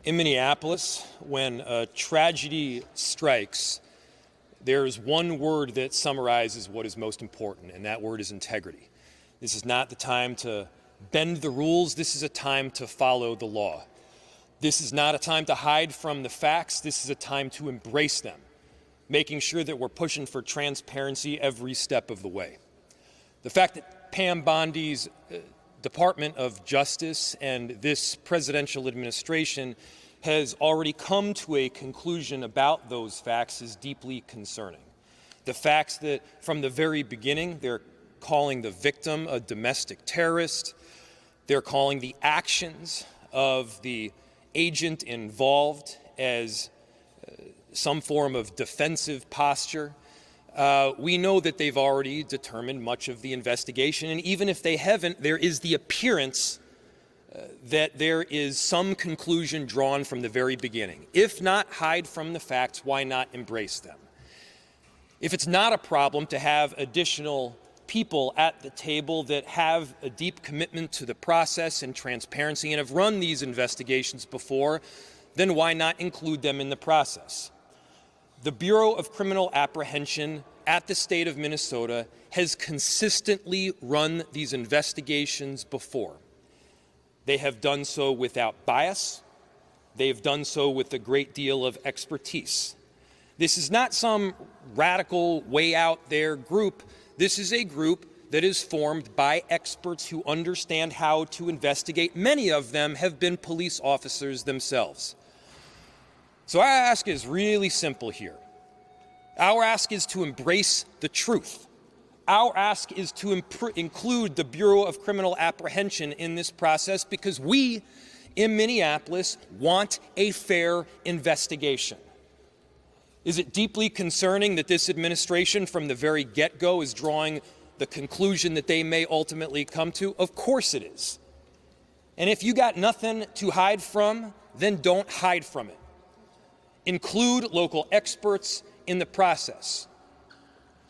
In Minneapolis, when a tragedy strikes, there's one word that summarizes what is most important, and that word is integrity. This is not the time to bend the rules. This is a time to follow the law. This is not a time to hide from the facts. This is a time to embrace them, making sure that we're pushing for transparency every step of the way. The fact that Pam Bondi's Department of Justice and this presidential administration has already come to a conclusion about those facts is deeply concerning. The facts that from the very beginning they're calling the victim a domestic terrorist, they're calling the actions of the agent involved as some form of defensive posture. We know that they've already determined much of the investigation, and even if they haven't, there is the appearance that there is some conclusion drawn from the very beginning. If not hide from the facts, why not embrace them? If it's not a problem to have additional people at the table that have a deep commitment to the process and transparency and have run these investigations before, then why not include them in the process? The Bureau of Criminal Apprehension at the state of Minnesota has consistently run these investigations before. They have done so without bias. They've done so with a great deal of expertise. This is not some radical, way out there group. This is a group that is formed by experts who understand how to investigate. Many of them have been police officers themselves. So our ask is really simple here. Our ask is to embrace the truth. Our ask is to include the Bureau of Criminal Apprehension in this process because we in Minneapolis want a fair investigation. Is it deeply concerning that this administration from the very get-go is drawing the conclusion that they may ultimately come to? Of course it is. And if you got nothing to hide from, then don't hide from it. Include local experts in the process.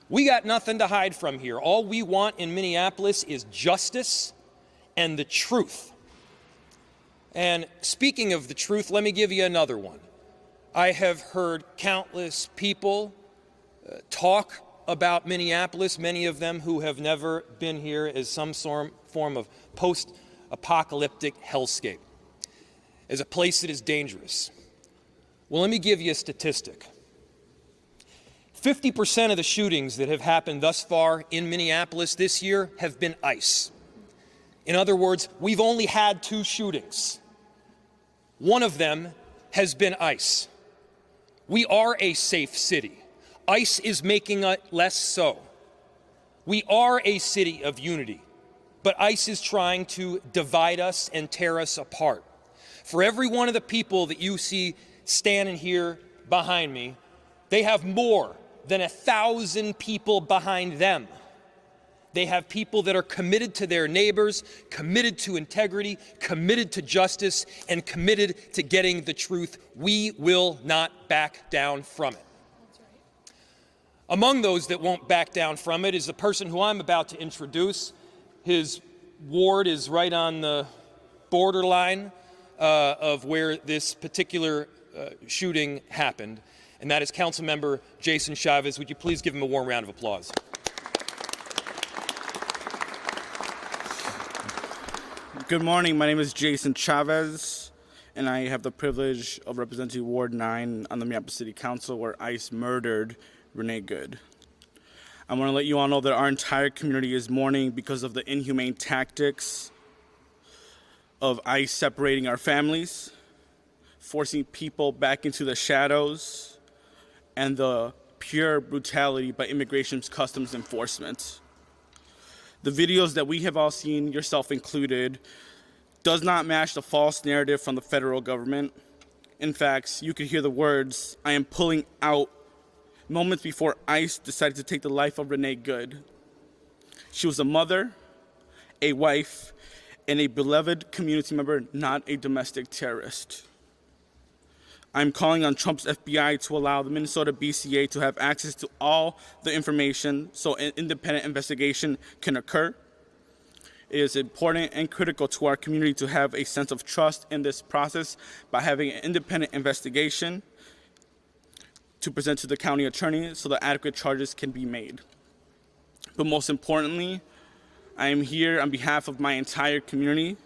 We got nothing to hide from here. All we want in Minneapolis is justice and the truth. And speaking of the truth, let me give you another one. I have heard countless people talk about Minneapolis, many of them who have never been here, as some form of post-apocalyptic hellscape, as a place that is dangerous. Well, let me give you a statistic. 50% of the shootings that have happened thus far in Minneapolis this year have been ICE. In other words, we've only had 2 shootings. One of them has been ICE. We are a safe city. ICE is making it less so. We are a city of unity, but ICE is trying to divide us and tear us apart. For every one of the people that you see standing here behind me, they have more than 1,000 people behind them. They have people that are committed to their neighbors, committed to integrity, committed to justice, and committed to getting the truth. We will not back down from it. That's right. Among those that won't back down from it is the person who I'm about to introduce. His ward is right on the borderline of where this particular shooting happened, and that is Councilmember Jason Chavez. Would you please give him a warm round of applause? Good morning. My name is Jason Chavez, and I have the privilege of representing Ward 9 on the Minneapolis City Council, where ICE murdered Renee Good. I want to let you all know that our entire community is mourning because of the inhumane tactics of ICE separating our families, forcing people back into the shadows, and the pure brutality by Immigration's Customs Enforcement. The videos that we have all seen, yourself included, does not match the false narrative from the federal government. In fact, you could hear the words, "I am pulling out," moments before ICE decided to take the life of Renee Good. She was a mother, a wife, and a beloved community member, not a domestic terrorist. I'm calling on Trump's FBI to allow the Minnesota BCA to have access to all the information so an independent investigation can occur. It is important and critical to our community to have a sense of trust in this process by having an independent investigation to present to the county attorney so that adequate charges can be made. But most importantly, I am here on behalf of my entire community,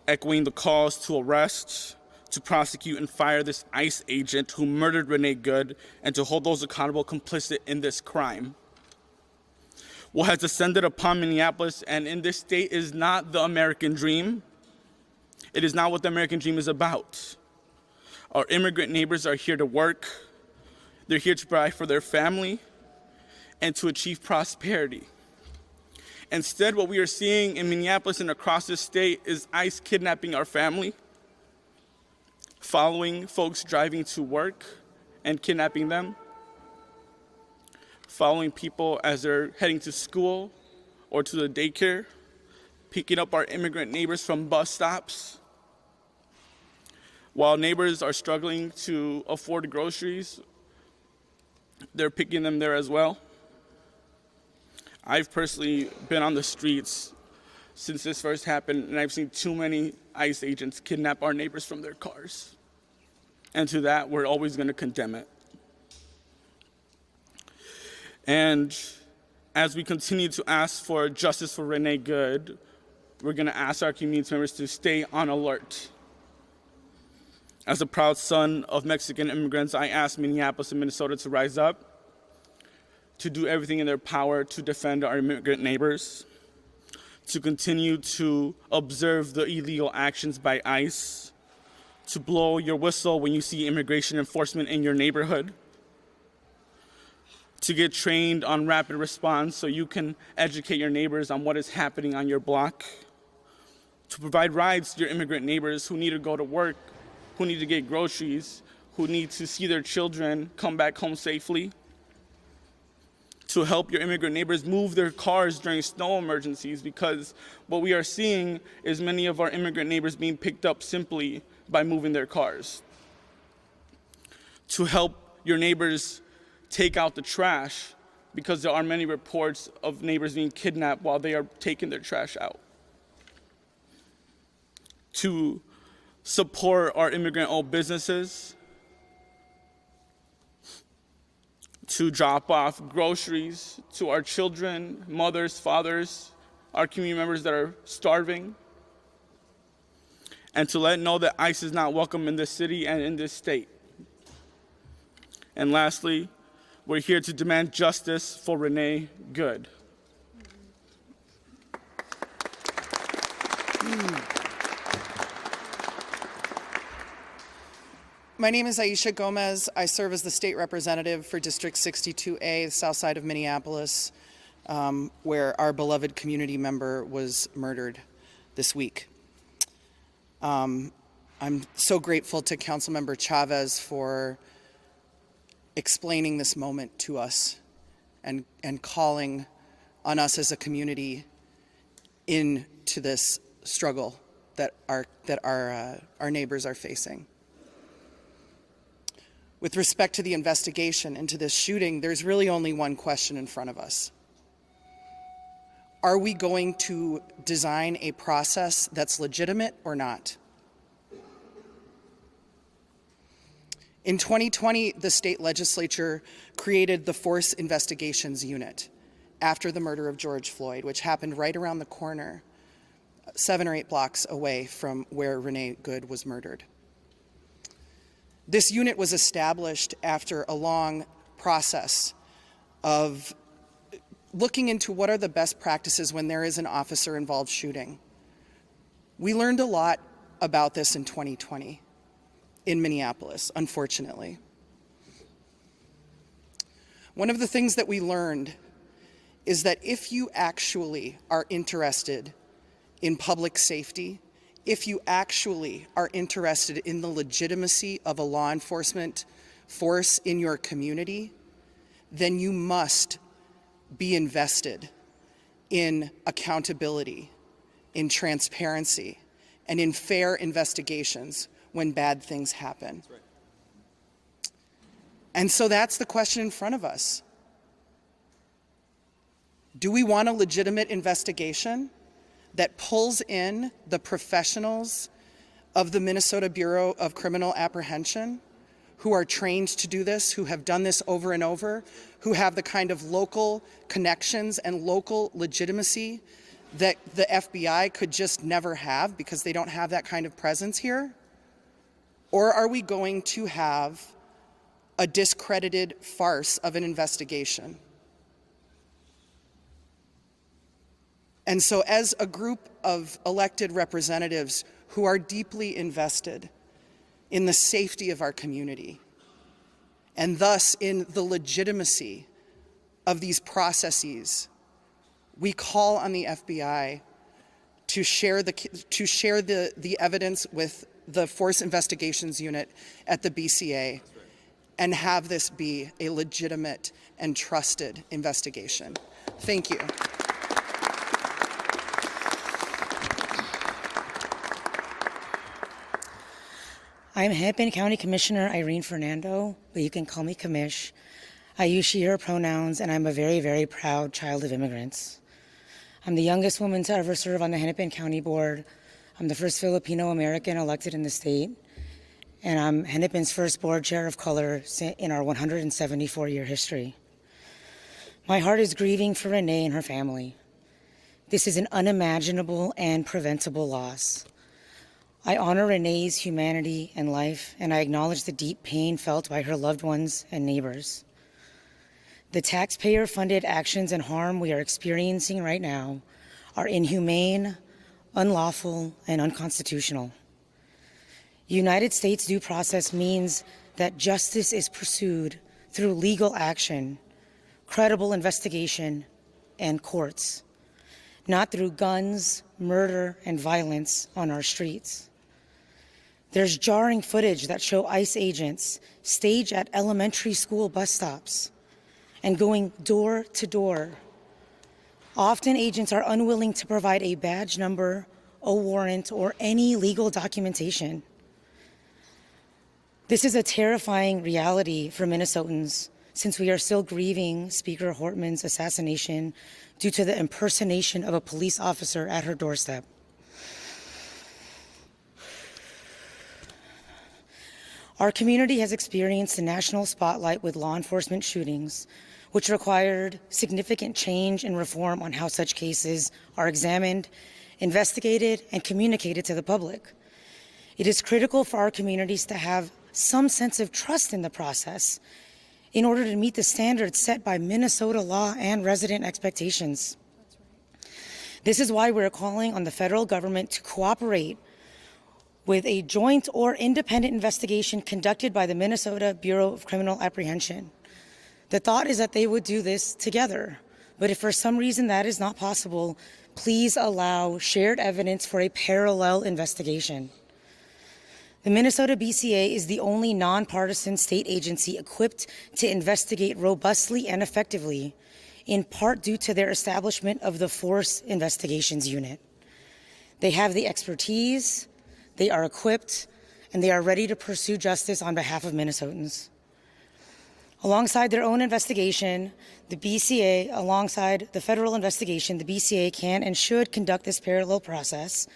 echoing the calls to arrest, to prosecute and fire this ICE agent who murdered Renee Good, and to hold those accountable complicit in this crime. What has descended upon Minneapolis and in this state is not the American dream. It is not what the American dream is about. Our immigrant neighbors are here to work. They're here to provide for their family and to achieve prosperity. Instead, what we are seeing in Minneapolis and across the state is ICE kidnapping our family, following folks driving to work and kidnapping them, following people as they're heading to school or to the daycare, picking up our immigrant neighbors from bus stops. While neighbors are struggling to afford groceries, they're picking them there as well. I've personally been on the streets since this first happened, and I've seen too many ICE agents kidnap our neighbors from their cars. And to that, we're always going to condemn it. And as we continue to ask for justice for Renee Good, we're going to ask our community members to stay on alert. As a proud son of Mexican immigrants, I ask Minneapolis and Minnesota to rise up, to do everything in their power to defend our immigrant neighbors, to continue to observe the illegal actions by ICE, to blow your whistle when you see immigration enforcement in your neighborhood, to get trained on rapid response so you can educate your neighbors on what is happening on your block, to provide rides to your immigrant neighbors who need to go to work, who need to get groceries, who need to see their children come back home safely, to help your immigrant neighbors move their cars during snow emergencies, because what we are seeing is many of our immigrant neighbors being picked up simply by moving their cars. To help your neighbors take out the trash, because there are many reports of neighbors being kidnapped while they are taking their trash out. To support our immigrant-owned businesses, to drop off groceries to our children, mothers, fathers, our community members that are starving, and to let know that ICE is not welcome in this city and in this state. And lastly, we're here to demand justice for Renee Good. My name is Aisha Gomez. I serve as the state representative for District 62A, the south side of Minneapolis, where our beloved community member was murdered this week. I'm so grateful to Councilmember Chavez for explaining this moment to us and calling on us as a community into this struggle that our neighbors are facing. With respect to the investigation into this shooting, there's really only one question in front of us. Are we going to design a process that's legitimate or not? In 2020, the state legislature created the Force Investigations Unit after the murder of George Floyd, which happened right around the corner, 7 or 8 blocks away from where Renee Good was murdered. This unit was established after a long process of looking into what are the best practices when there is an officer-involved shooting. We learned a lot about this in 2020 in Minneapolis, unfortunately. One of the things that we learned is that if you actually are interested in public safety, if you actually are interested in the legitimacy of a law enforcement force in your community, then you must be invested in accountability, in transparency, and in fair investigations when bad things happen. That's right. And so that's the question in front of us. Do we want a legitimate investigation that pulls in the professionals of the Minnesota Bureau of Criminal Apprehension who are trained to do this, who have done this over and over, who have the kind of local connections and local legitimacy that the FBI could just never have because they don't have that kind of presence here? Or are we going to have a discredited farce of an investigation? And so as a group of elected representatives who are deeply invested in the safety of our community, and thus in the legitimacy of these processes, we call on the FBI to share the evidence with the Force Investigations Unit at the BCA and have this be a legitimate and trusted investigation. Thank you. I'm Hennepin County Commissioner Irene Fernando, but you can call me Commish. I use she, her pronouns, and I'm a very, very proud child of immigrants. I'm the youngest woman to ever serve on the Hennepin County Board. I'm the first Filipino American elected in the state, and I'm Hennepin's first board chair of color in our 174-year history. My heart is grieving for Renee and her family. This is an unimaginable and preventable loss. I honor Renee's humanity and life, and I acknowledge the deep pain felt by her loved ones and neighbors. The taxpayer-funded actions and harm we are experiencing right now are inhumane, unlawful, and unconstitutional. United States due process means that justice is pursued through legal action, credible investigation, and courts, not through guns, murder, and violence on our streets. There's jarring footage that show ICE agents stage at elementary school bus stops and going door to door. Often agents are unwilling to provide a badge number, a warrant, or any legal documentation. This is a terrifying reality for Minnesotans since we are still grieving Speaker Hortman's assassination due to the impersonation of a police officer at her doorstep. Our community has experienced the national spotlight with law enforcement shootings, which required significant change and reform on how such cases are examined, investigated, and communicated to the public. It is critical for our communities to have some sense of trust in the process in order to meet the standards set by Minnesota law and resident expectations. This is why we're calling on the federal government to cooperate with a joint or independent investigation conducted by the Minnesota Bureau of Criminal Apprehension. The thought is that they would do this together, but if for some reason that is not possible, please allow shared evidence for a parallel investigation. The Minnesota BCA is the only nonpartisan state agency equipped to investigate robustly and effectively, in part due to their establishment of the Force Investigations Unit. They have the expertise, they are equipped, and they are ready to pursue justice on behalf of Minnesotans. Alongside their own investigation, the BCA, alongside the federal investigation, the BCA can and should conduct this parallel process,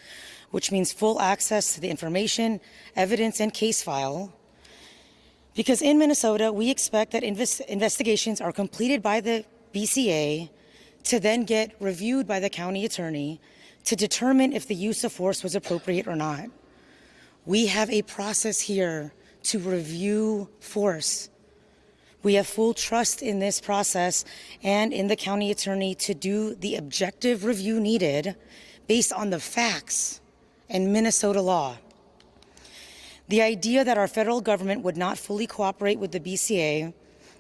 which means full access to the information, evidence, and case file. Because in Minnesota, we expect that investigations are completed by the BCA to then get reviewed by the county attorney to determine if the use of force was appropriate or not. We have a process here to review force. We have full trust in this process and in the county attorney to do the objective review needed based on the facts and Minnesota law. The idea that our federal government would not fully cooperate with the BCA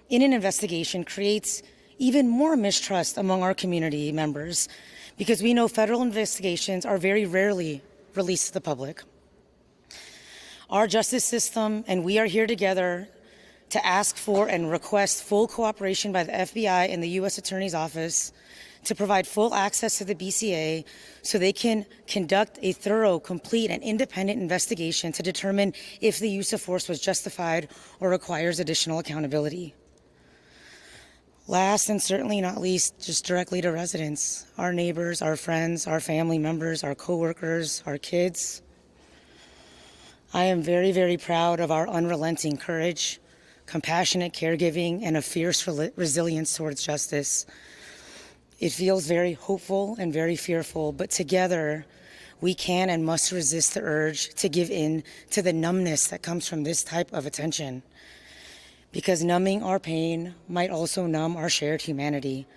in an investigation creates even more mistrust among our community members because we know federal investigations are very rarely released to the public. Our justice system and we are here together to ask for and request full cooperation by the FBI and the U.S. Attorney's Office to provide full access to the BCA so they can conduct a thorough, complete, and independent investigation to determine if the use of force was justified or requires additional accountability. Last and certainly not least, just directly to residents, our neighbors, our friends, our family members, our coworkers, our kids. I am very, very proud of our unrelenting courage, compassionate caregiving, and a fierce resilience towards justice. It feels very hopeful and very fearful, but together we can and must resist the urge to give in to the numbness that comes from this type of attention. Because numbing our pain might also numb our shared humanity.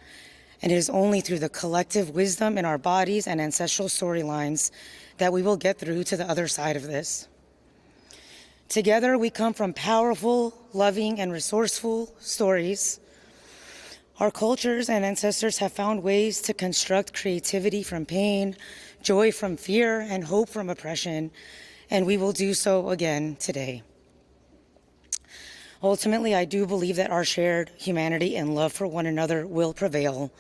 And it is only through the collective wisdom in our bodies and ancestral storylines that we will get through to the other side of this. Together, we come from powerful, loving, and resourceful stories. Our cultures and ancestors have found ways to construct creativity from pain, joy from fear, and hope from oppression, and we will do so again today. Ultimately, I do believe that our shared humanity and love for one another will prevail,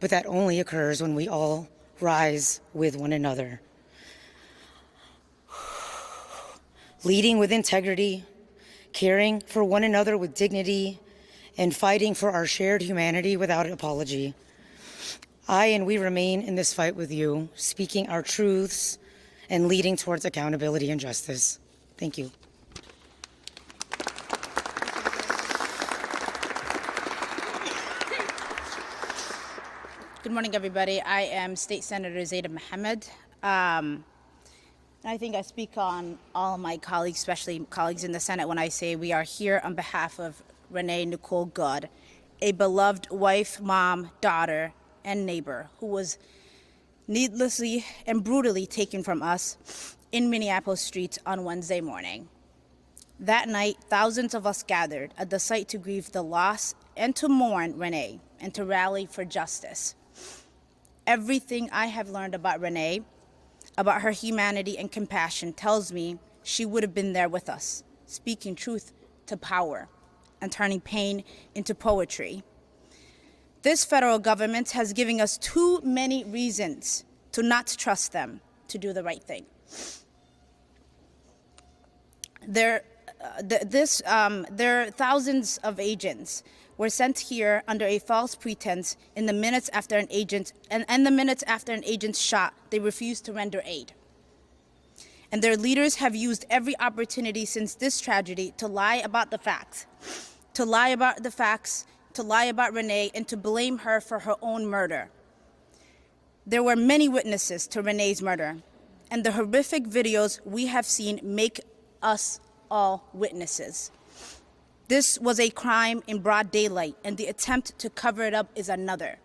but that only occurs when we all rise with one another. Leading with integrity, caring for one another with dignity, and fighting for our shared humanity without apology. I and we remain in this fight with you, speaking our truths and leading towards accountability and justice. Thank you. Good morning, everybody. I am State Senator Zaida Mohammed. I think I speak on all of my colleagues, especially colleagues in the Senate, when I say we are here on behalf of Renee Nicole Good, a beloved wife, mom, daughter, and neighbor who was needlessly and brutally taken from us in Minneapolis streets on Wednesday morning. That night, thousands of us gathered at the site to grieve the loss and to mourn Renee and to rally for justice. Everything I have learned about Renee, about her humanity and compassion, tells me she would have been there with us, speaking truth to power and turning pain into poetry. This federal government has given us too many reasons to not trust them to do the right thing. There are thousands of agents were sent here under a false pretense in the minutes after an agent, and the minutes after an agent's shot, they refused to render aid. And their leaders have used every opportunity since this tragedy to lie about the facts, to lie about Renee, and to blame her for her own murder. There were many witnesses to Renee's murder, and the horrific videos we have seen make us all witnesses. This was a crime in broad daylight, and the attempt to cover it up is another.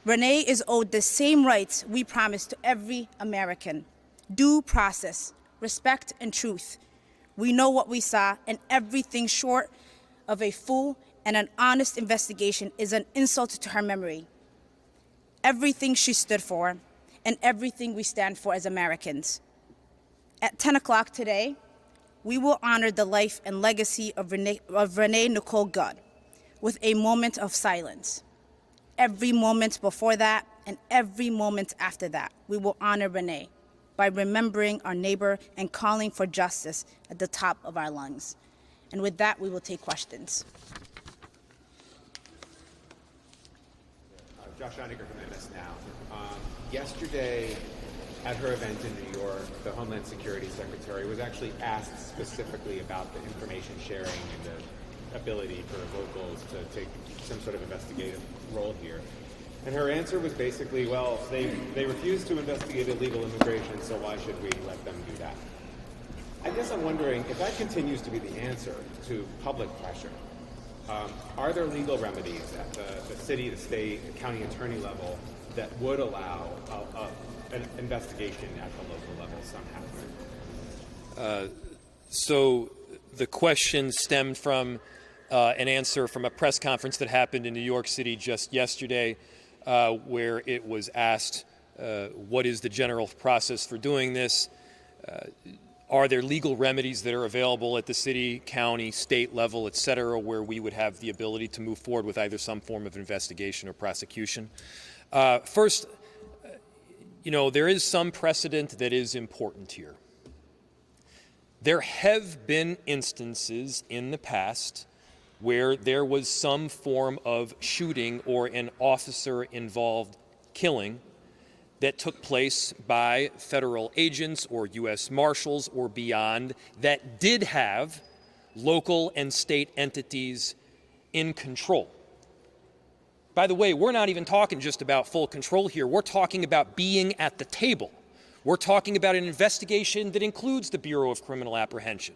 Renee is owed the same rights we promised to every American: due process, respect, and truth. We know what we saw, and everything short of a full and an honest investigation is an insult to her memory. Everything she stood for, and everything we stand for as Americans. At 10 o'clock today, we will honor the life and legacy of Renee Nicole Good with a moment of silence. Every moment before that and every moment after that, we will honor Renee by remembering our neighbor and calling for justice at the top of our lungs. And with that, we will take questions. Josh Einiger from MS Now. Yesterday, at her event in New York, the Homeland Security Secretary was actually asked specifically about the information sharing and the ability for locals to take some sort of investigative role here. And her answer was basically, well, they refuse to investigate illegal immigration, so why should we let them do that? I guess I'm wondering, if that continues to be the answer to public pressure, are there legal remedies at the city, the state, the county attorney level that would allow an investigation at the local level somehow? So the question stemmed from an answer from a press conference that happened in New York City just yesterday, where it was asked, what is the general process for doing this? Are there legal remedies that are available at the city, county, state level, et cetera, where we would have the ability to move forward with either some form of investigation or prosecution? First, there is some precedent that is important here. There have been instances in the past where there was some form of shooting or an officer-involved killing that took place by federal agents or U.S. Marshals or beyond that did have local and state entities in control. By the way, we're not even talking just about full control here. We're talking about being at the table. We're talking about an investigation that includes the Bureau of Criminal Apprehension.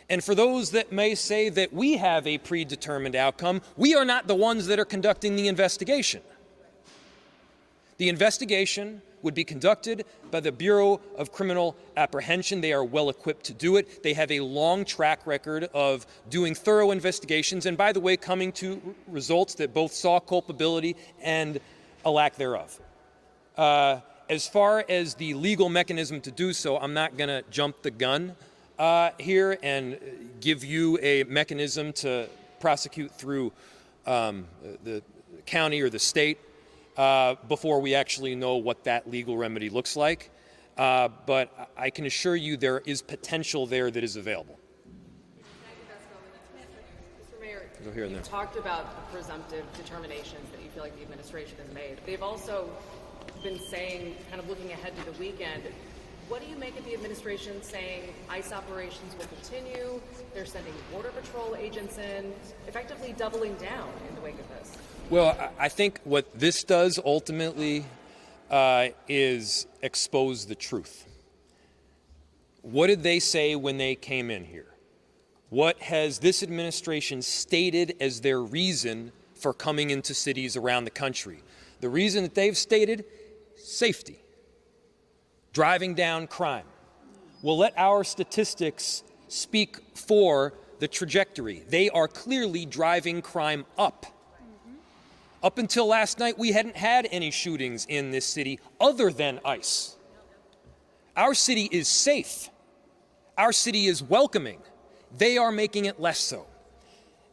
And for those that may say that we have a predetermined outcome, we are not the ones that are conducting the investigation. The investigation would be conducted by the Bureau of Criminal Apprehension. They are well equipped to do it. They have a long track record of doing thorough investigations and, by the way, coming to results that both saw culpability and a lack thereof. As far as the legal mechanism to do so, I'm not going to jump the gun here and give you a mechanism to prosecute through the county or the state before we actually know what that legal remedy looks like. But I can assure you there is potential there that is available. Mr. Mayor, Go here and you've there. talked about the presumptive determinations that you feel like the administration has made. They've also been saying, kind of looking ahead to the weekend, what do you make of the administration saying ICE operations will continue? They're sending Border Patrol agents in, effectively doubling down in the wake of this. Well, I think what this does ultimately is expose the truth. What did they say when they came in here? What has this administration stated as their reason for coming into cities around the country? The reason that they've stated, safety, driving down crime. We'll let our statistics speak for the trajectory. They are clearly driving crime up. Up until last night, we hadn't had any shootings in this city other than ICE. Our city is safe. Our city is welcoming. They are making it less so.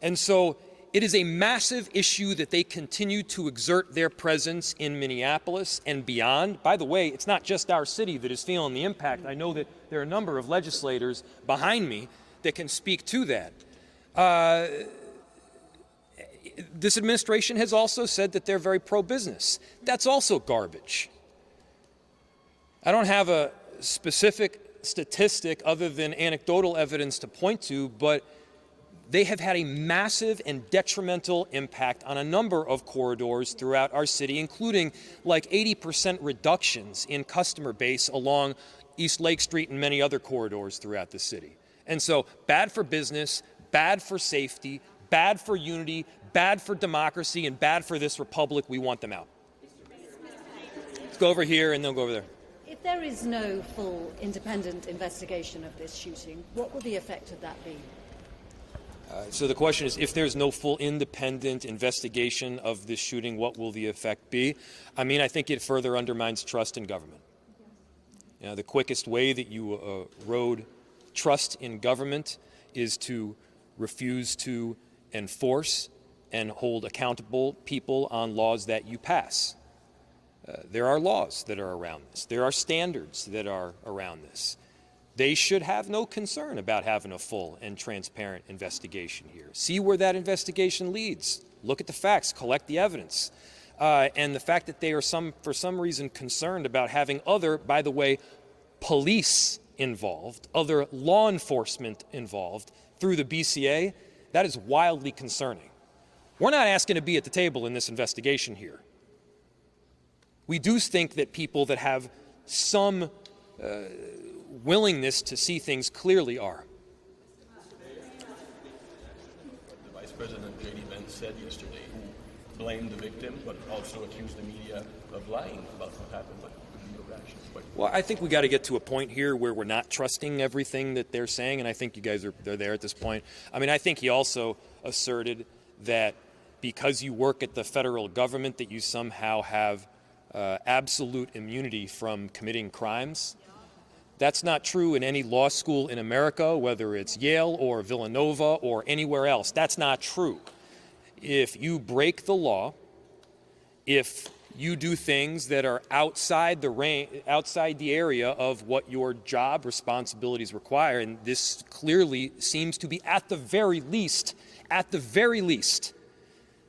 And so it is a massive issue that they continue to exert their presence in Minneapolis and beyond. By the way, it's not just our city that is feeling the impact. I know that there are a number of legislators behind me that can speak to that. This administration has also said that they're very pro-business. That's also garbage. I don't have a specific statistic other than anecdotal evidence to point to, but they have had a massive and detrimental impact on a number of corridors throughout our city, including like 80% reductions in customer base along East Lake Street and many other corridors throughout the city. And so bad for business, bad for safety, bad for unity, bad for democracy, and bad for this republic. We want them out. Let's go over here and they'll go over there. If there is no full independent investigation of this shooting, what will the effect of that be? So the question is, if there's no full independent investigation of this shooting, what will the effect be? I mean, I think it further undermines trust in government. You know, the quickest way that you erode trust in government is to refuse to enforce and hold accountable people on laws that you pass. There are laws that are around this. There are standards that are around this. They should have no concern about having a full and transparent investigation here. See where that investigation leads. Look at the facts, collect the evidence. And the fact that they are for some reason concerned about having other, by the way, police involved, other law enforcement involved through the BCA, that is wildly concerning. We're not asking to be at the table in this investigation here. We do think that people that have some willingness to see things clearly are. The Vice President J.D. Vance said yesterday, who blamed the victim but also accused the media of lying about what happened. But your reaction? Well, I think we got to get to a point here where we're not trusting everything that they're saying, and I think you guys they're there at this point. I mean, I think he also asserted that because you work at the federal government that you somehow have absolute immunity from committing crimes. That's not true in any law school in America, whether it's Yale or Villanova or anywhere else. That's not true. If you break the law, if you do things that are outside the area of what your job responsibilities require, and this clearly seems to be at the very least,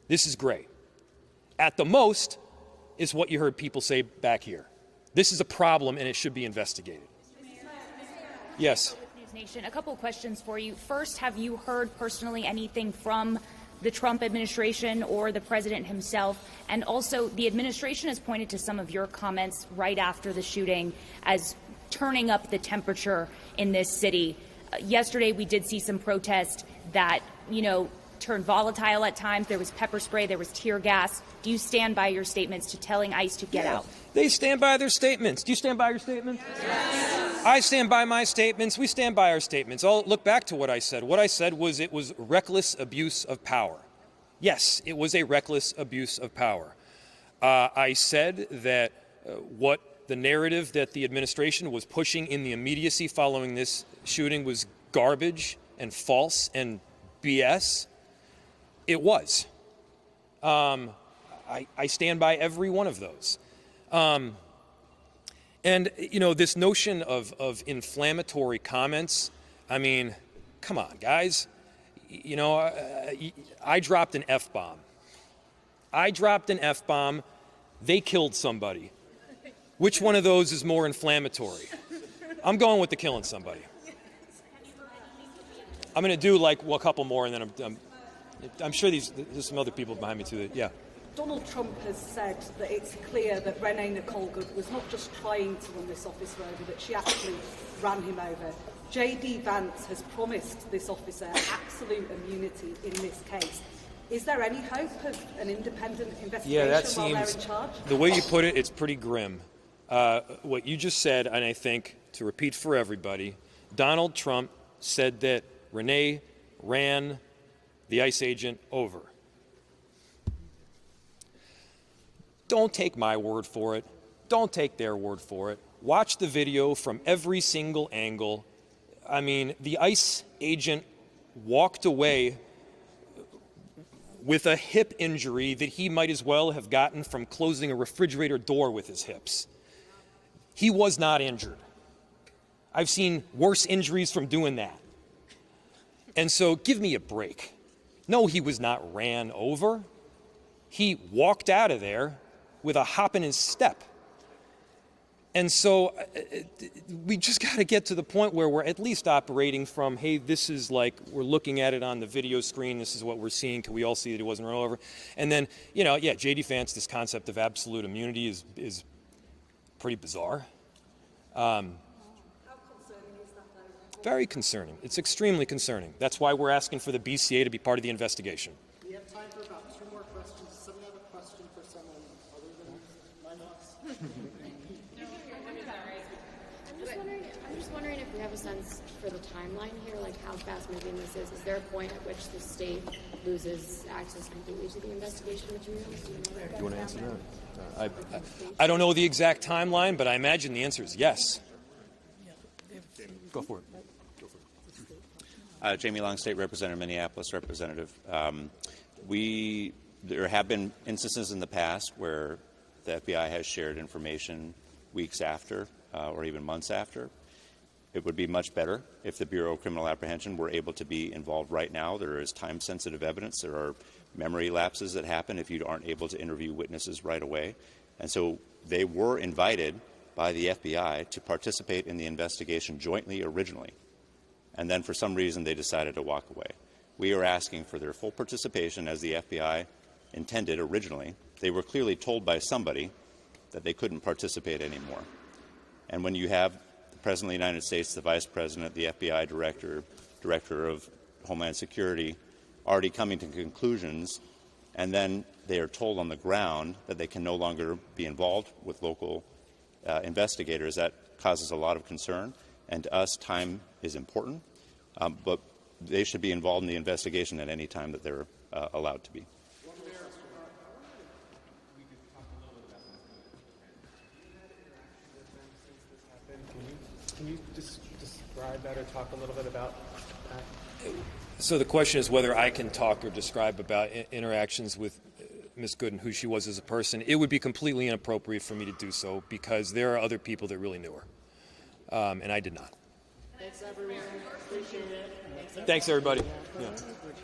this is great. At the most is what you heard people say back here. This is a problem and it should be investigated. Yes. News Nation, a couple of questions for you. First, have you heard personally anything from the Trump administration or the president himself? And also, the administration has pointed to some of your comments right after the shooting as turning up the temperature in this city. Yesterday, we did see some protest that, turned volatile at times. There was pepper spray, there was tear gas. Do you stand by your statements to telling ICE to get out? They stand by their statements. Do you stand by your statements? Yes. I stand by my statements. We stand by our statements. I'll look back to what I said. What I said was it was reckless abuse of power. Yes, it was a reckless abuse of power. I said that what the narrative that the administration was pushing in the immediacy following this shooting was garbage and false and BS. It was. I stand by every one of those. And, this notion of inflammatory comments, I mean, come on, guys. I dropped an F-bomb. They killed somebody. Which one of those is more inflammatory? I'm going with the killing somebody. I'm going to do a couple more, and then I'm sure there's some other people behind me too. Yeah. Donald Trump has said that it's clear that Renee Nicole Good was not just trying to run this officer over, that she actually ran him over. J.D. Vance has promised this officer absolute immunity in this case. Is there any hope of an independent investigation while they're in charge? The way you put it, it's pretty grim. What you just said, and I think, to repeat for everybody, Donald Trump said that Renee ran the ICE agent over. Don't take my word for it. Don't take their word for it. Watch the video from every single angle. I mean, the ICE agent walked away with a hip injury that he might as well have gotten from closing a refrigerator door with his hips. He was not injured. I've seen worse injuries from doing that. And so give me a break. No, he was not ran over. He walked out of there with a hop in his step. And so we just got to get to the point where we're at least operating from, hey, this is like, we're looking at it on the video screen, this is what we're seeing, can we all see that he wasn't run over? And then, J.D. Vance, this concept of absolute immunity is pretty bizarre. How concerning is that, though? Very concerning. It's extremely concerning. That's why we're asking for the BCA to be part of the investigation. We have time for about 2 more questions. Does someone have a question for someone other than my boss? I'm just wondering if we have a sense for the timeline here, like how fast moving this is. Is there a point at which the state loses access completely to the investigation materials? Do you want to answer that? I don't know the exact timeline, but I imagine the answer is yes. Go for it. Jamie Long, State Representative, Minneapolis Representative. There have been instances in the past where the FBI has shared information weeks after or even months after. It would be much better if the Bureau of Criminal Apprehension were able to be involved right now. There is time-sensitive evidence. There are memory lapses that happen if you aren't able to interview witnesses right away. And so they were invited by the FBI to participate in the investigation jointly originally. And then for some reason they decided to walk away. We are asking for their full participation as the FBI intended originally. They were clearly told by somebody that they couldn't participate anymore. And when you have the President of the United States, the Vice President, the FBI Director of Homeland Security already coming to conclusions, and then they are told on the ground that they can no longer be involved with local investigators, that causes a lot of concern. And to us, time is important, but they should be involved in the investigation at any time that they're allowed to be. Can you describe that or talk a little bit about that? So the question is whether I can talk or describe about interactions with Ms. Good and who she was as a person, it would be completely inappropriate for me to do so because there are other people that really knew her, and I did not. Thanks, everyone. Appreciate it. Thanks, everybody. Yeah.